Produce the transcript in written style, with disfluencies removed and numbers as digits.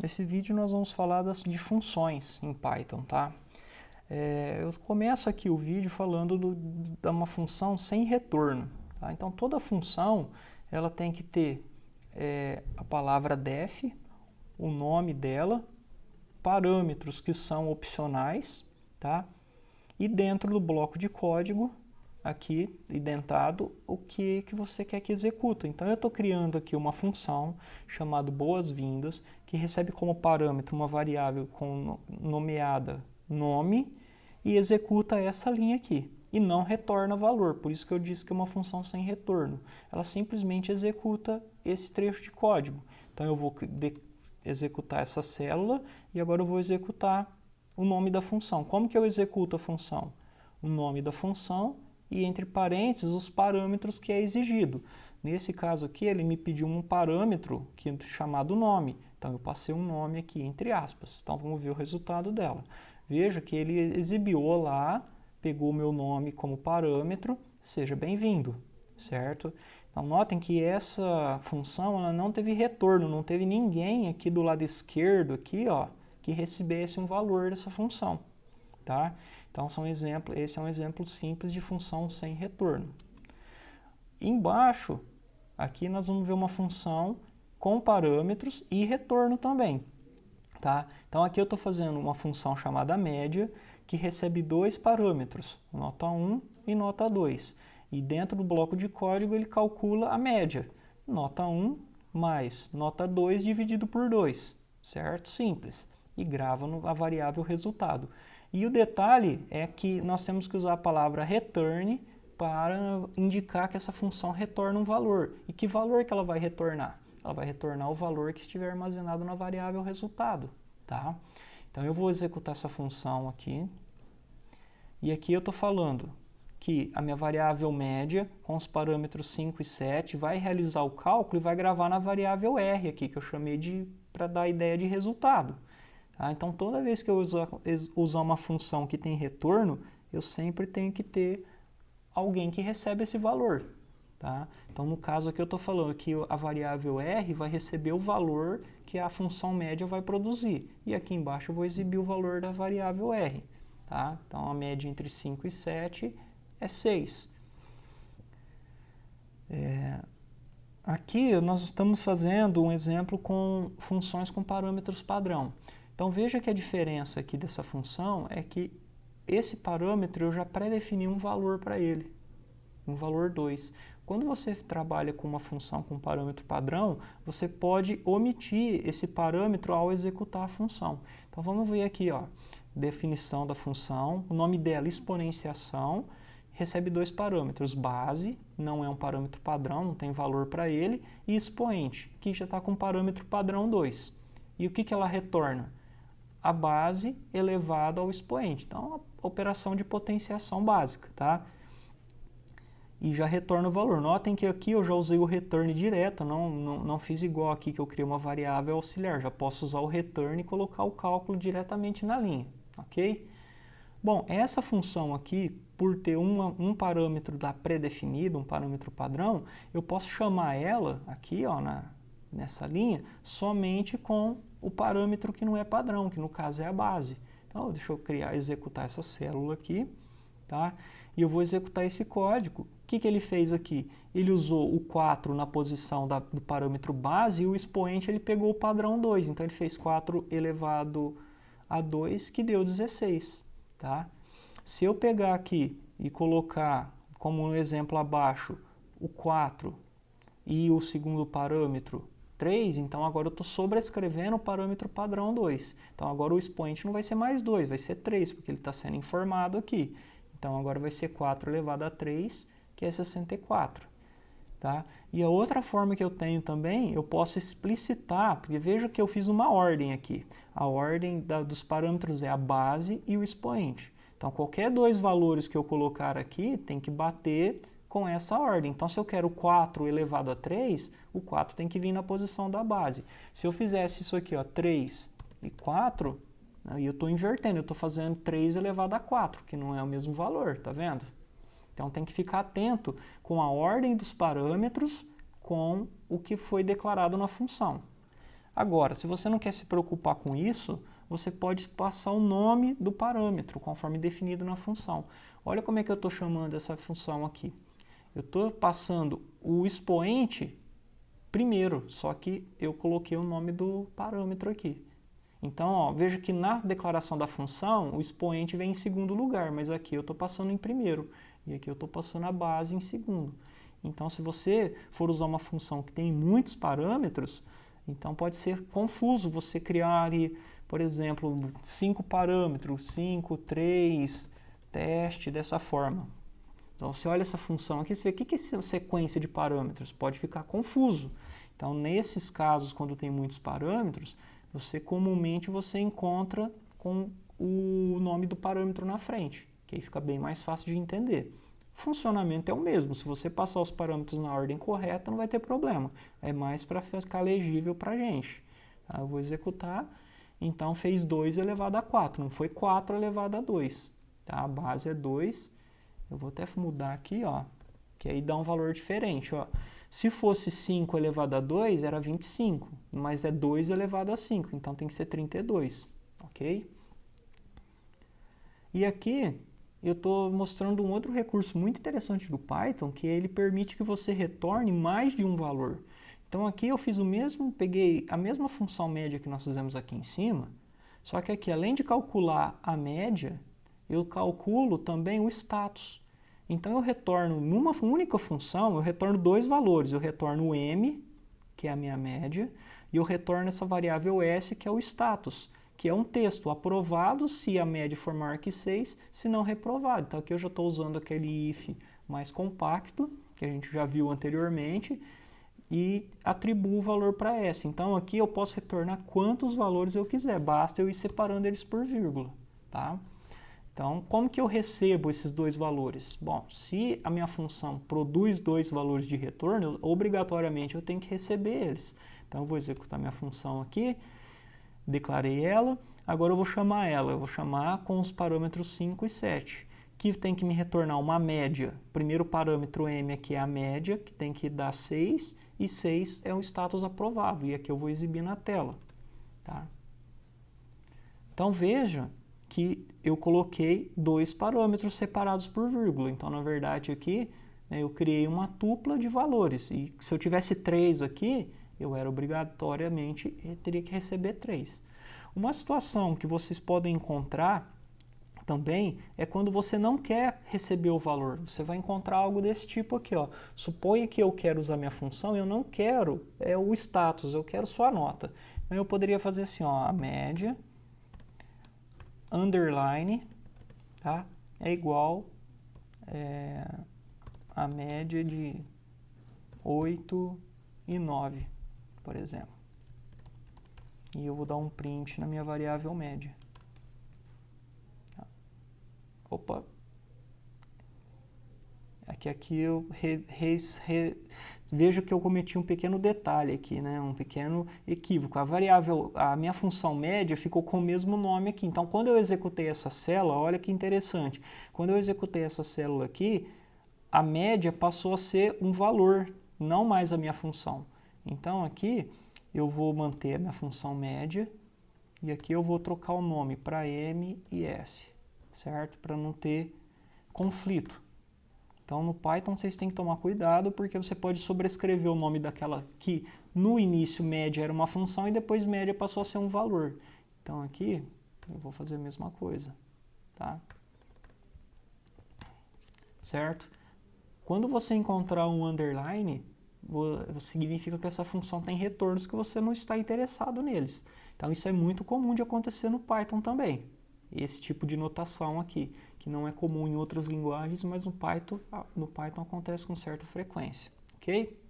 Nesse vídeo nós vamos falar de funções em Python, tá? Eu começo aqui o vídeo falando de uma função sem retorno, tá? Então toda função ela tem que ter a palavra def, o nome dela, parâmetros que são opcionais, tá? E dentro do bloco de código aqui identado o que você quer que executa. Então eu estou criando aqui uma função chamada boas-vindas que recebe como parâmetro uma variável nomeada nome e executa essa linha aqui e não retorna valor. Por isso que eu disse que é uma função sem retorno. Ela simplesmente executa esse trecho de código. Então eu vou executar essa célula e agora eu vou executar o nome da função. Como que eu executo a função? O nome da função e entre parênteses os parâmetros que é exigido. Nesse caso aqui ele me pediu um parâmetro chamado nome, então eu passei um nome aqui entre aspas. Então vamos ver o resultado dela. Veja que ele exibiu olá, pegou o meu nome como parâmetro, seja bem-vindo, certo? Então notem que essa função ela não teve retorno, não teve ninguém aqui do lado esquerdo aqui, ó, que recebesse um valor dessa função, tá? Então esse é um exemplo simples de função sem retorno. Embaixo, aqui nós vamos ver uma função com parâmetros e retorno também, tá? Então aqui eu estou fazendo uma função chamada média que recebe dois parâmetros, nota 1 e nota 2. E dentro do bloco de código ele calcula a média, nota 1 mais nota 2 dividido por 2, certo? Simples. E grava a variável resultado. E o detalhe é que nós temos que usar a palavra return para indicar que essa função retorna um valor. E que valor que ela vai retornar? Ela vai retornar o valor que estiver armazenado na variável resultado, tá? Então eu vou executar essa função aqui. E aqui eu estou falando que a minha variável média, com os parâmetros 5 e 7, vai realizar o cálculo e vai gravar na variável R aqui, que eu chamei para dar a ideia de resultado. Tá? Então, toda vez que eu usar uma função que tem retorno, eu sempre tenho que ter alguém que recebe esse valor. Tá? Então, no caso aqui eu estou falando que a variável R vai receber o valor que a função média vai produzir. E aqui embaixo eu vou exibir o valor da variável R. Tá? Então, a média entre 5 e 7 é 6. Aqui nós estamos fazendo um exemplo com funções com parâmetros padrão. Então veja que a diferença aqui dessa função é que esse parâmetro eu já pré-defini um valor para ele, um valor 2. Quando você trabalha com uma função com parâmetro padrão, você pode omitir esse parâmetro ao executar a função. Então vamos ver aqui, ó, definição da função, o nome dela exponenciação, recebe dois parâmetros, base, não é um parâmetro padrão, não tem valor para ele, e expoente, que já está com parâmetro padrão 2. E o que ela retorna? A base elevado ao expoente. Então, a operação de potenciação básica, tá? E já retorna o valor. Notem que aqui eu já usei o return direto, não fiz igual aqui que eu criei uma variável auxiliar. Já posso usar o return e colocar o cálculo diretamente na linha, ok? Bom, essa função aqui, por ter um parâmetro pré-definido, um parâmetro padrão, eu posso chamar ela aqui, ó, nessa linha, somente com o parâmetro que não é padrão, que no caso é a base. Então, deixa eu executar essa célula aqui, tá? E eu vou executar esse código. O que ele fez aqui? Ele usou o 4 na posição do parâmetro base e o expoente ele pegou o padrão 2. Então, ele fez 4 elevado a 2, que deu 16, tá? Se eu pegar aqui e colocar, como no exemplo abaixo, o 4 e o segundo parâmetro 3, então agora eu estou sobrescrevendo o parâmetro padrão 2. Então agora o expoente não vai ser mais 2, vai ser 3, porque ele está sendo informado aqui. Então agora vai ser 4 elevado a 3, que é 64. Tá? E a outra forma que eu tenho também, eu posso explicitar, porque veja que eu fiz uma ordem aqui. A ordem dos parâmetros é a base e o expoente. Então qualquer dois valores que eu colocar aqui tem que bater com essa ordem. Então, se eu quero 4 elevado a 3, o 4 tem que vir na posição da base. Se eu fizesse isso aqui, ó, 3 e 4, aí eu estou invertendo, eu estou fazendo 3 elevado a 4, que não é o mesmo valor, tá vendo? Então, tem que ficar atento com a ordem dos parâmetros com o que foi declarado na função. Agora, se você não quer se preocupar com isso, você pode passar o nome do parâmetro, conforme definido na função. Olha como é que eu estou chamando essa função aqui. Eu estou passando o expoente primeiro, só que eu coloquei o nome do parâmetro aqui. Então, ó, veja que na declaração da função, o expoente vem em segundo lugar, mas aqui eu estou passando em primeiro, e aqui eu estou passando a base em segundo. Então, se você for usar uma função que tem muitos parâmetros, então pode ser confuso você criar ali, por exemplo, 5 parâmetros, 5, 3, teste, dessa forma. Então, você olha essa função aqui, você vê o que é essa sequência de parâmetros, pode ficar confuso. Então, nesses casos, quando tem muitos parâmetros, comumente você encontra com o nome do parâmetro na frente, que aí fica bem mais fácil de entender. O funcionamento é o mesmo, se você passar os parâmetros na ordem correta, não vai ter problema. É mais para ficar legível para a gente. Tá? Eu vou executar, então fez 2 elevado a 4, não foi 4 elevado a 2. Tá? A base é 2, eu vou até mudar aqui, ó, que aí dá um valor diferente. Ó. Se fosse 5 elevado a 2, era 25, mas é 2 elevado a 5, então tem que ser 32, ok? E aqui eu estou mostrando um outro recurso muito interessante do Python, que ele permite que você retorne mais de um valor. Então aqui eu fiz o mesmo, peguei a mesma função média que nós fizemos aqui em cima, só que aqui, além de calcular a média, eu calculo também o status. Então eu retorno, numa única função, eu retorno 2 valores. Eu retorno o m, que é a minha média, e eu retorno essa variável s, que é o status, que é um texto aprovado se a média for maior que 6, se não reprovado. Então aqui eu já estou usando aquele if mais compacto, que a gente já viu anteriormente, e atribuo o valor para s. Então aqui eu posso retornar quantos valores eu quiser, basta eu ir separando eles por vírgula. Tá? Então, como que eu recebo esses 2 valores? Bom, se a minha função produz 2 valores de retorno, obrigatoriamente eu tenho que receber eles. Então, eu vou executar minha função aqui, declarei ela, agora eu vou chamar ela, eu vou chamar com os parâmetros 5 e 7, que tem que me retornar uma média. O primeiro parâmetro m aqui é a média, que tem que dar 6, e 6 é o status aprovado, e aqui eu vou exibir na tela. Tá? Então, veja que eu coloquei 2 parâmetros separados por vírgula. Então, na verdade, aqui eu criei uma tupla de valores. E se eu tivesse 3 aqui, eu era obrigatoriamente teria que receber 3. Uma situação que vocês podem encontrar também é quando você não quer receber o valor. Você vai encontrar algo desse tipo aqui. Ó. Suponha que eu quero usar minha função e eu não quero o status, eu quero só a nota. Então, eu poderia fazer assim, ó, a média underline, tá? É igual a média de 8 e 9, por exemplo. E eu vou dar um print na minha variável média. Tá? Opa! Aqui eu vejo que eu cometi um pequeno detalhe aqui, né? Um pequeno equívoco. A minha função média ficou com o mesmo nome aqui. Então, quando eu executei essa célula, olha que interessante. Quando eu executei essa célula aqui, a média passou a ser um valor, não mais a minha função. Então, aqui eu vou manter a minha função média e aqui eu vou trocar o nome para m e s, certo? Para não ter conflito. Então, no Python, vocês têm que tomar cuidado, porque você pode sobrescrever o nome daquela que, no início, média era uma função e depois média passou a ser um valor. Então, aqui, eu vou fazer a mesma coisa. Tá? Certo? Quando você encontrar um underline, significa que essa função tem retornos que você não está interessado neles. Então, isso é muito comum de acontecer no Python também. Esse tipo de notação aqui, que não é comum em outras linguagens, mas no Python acontece com certa frequência, ok?